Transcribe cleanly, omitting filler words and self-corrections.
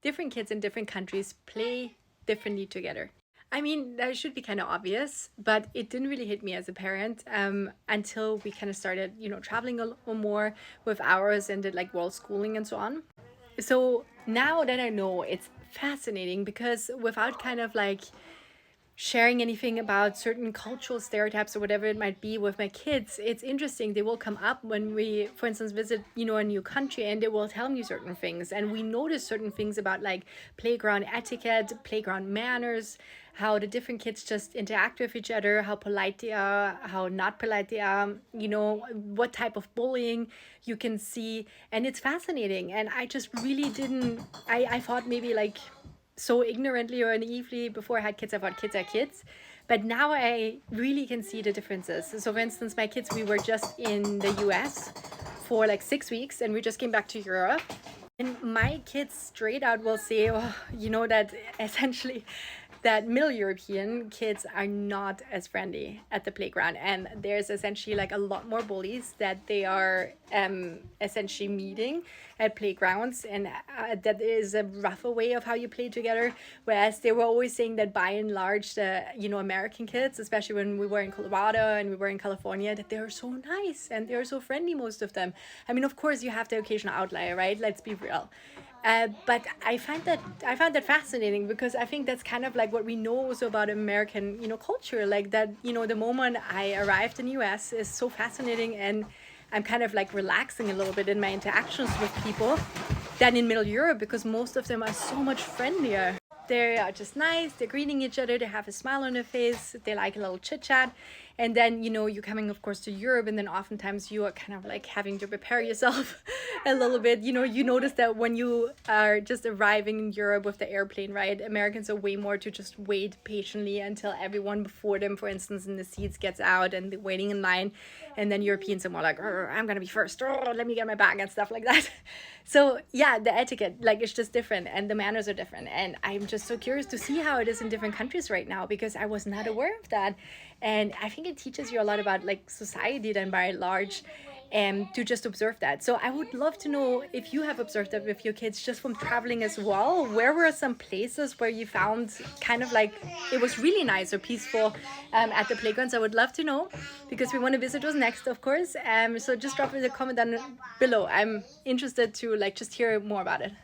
different kids in different countries play differently together. I mean, that should be kind of obvious, but it didn't really hit me as a parent until we kind of started, traveling a little more with ours and did like world schooling and so on. So now that I know, it's fascinating because without kind of like sharing anything about certain cultural stereotypes or whatever it might be with my kids, it's interesting. They will come up when we, for instance, visit, a new country, and they will tell me certain things. And we notice certain things about like playground etiquette, playground manners, how the different kids just interact with each other, how polite they are, how not polite they are, what type of bullying you can see. And it's fascinating. And I just really didn't, I thought maybe like so ignorantly or naively before I had kids. I thought kids are kids. But now I really can see the differences. So, for instance, my kids, we were just in the US for like 6 weeks and we just came back to Europe. And my kids straight out will say, oh, that essentially that Middle European kids are not as friendly at the playground. And there's essentially like a lot more bullies that they are essentially meeting at playgrounds. And that is a rougher way of how you play together. Whereas they were always saying that by and large, the, American kids, especially when we were in Colorado and we were in California, that they are so nice and they're so friendly, most of them. I mean, of course, you have the occasional outlier, right? Let's be real. But I found that fascinating because I think that's kind of like what we know also about American, culture. Like that, the moment I arrived in US is so fascinating, and I'm kind of like relaxing a little bit in my interactions with people than in Middle Europe because most of them are so much friendlier. They are just nice, they're greeting each other, they have a smile on their face, they like a little chit chat. And then, you're coming, of course, to Europe, and then oftentimes you are kind of like having to prepare yourself a little bit. You notice that when you are just arriving in Europe with the airplane, right? Americans are way more to just wait patiently until everyone before them, for instance, in the seats gets out and they're waiting in line. And then Europeans are more like, I'm going to be first. Let me get my bag and stuff like that. So yeah, the etiquette, like, it's just different and the manners are different. And I'm just so curious to see how it is in different countries right now because I was not aware of that. And I think it teaches you a lot about like society then by and large, and to just observe that. So I would love to know if you have observed that with your kids just from traveling as well. Where were some places where you found kind of like it was really nice or peaceful at the playgrounds? I would love to know because we want to visit those next, of course. So just drop me a comment down below. I'm interested to like just hear more about it.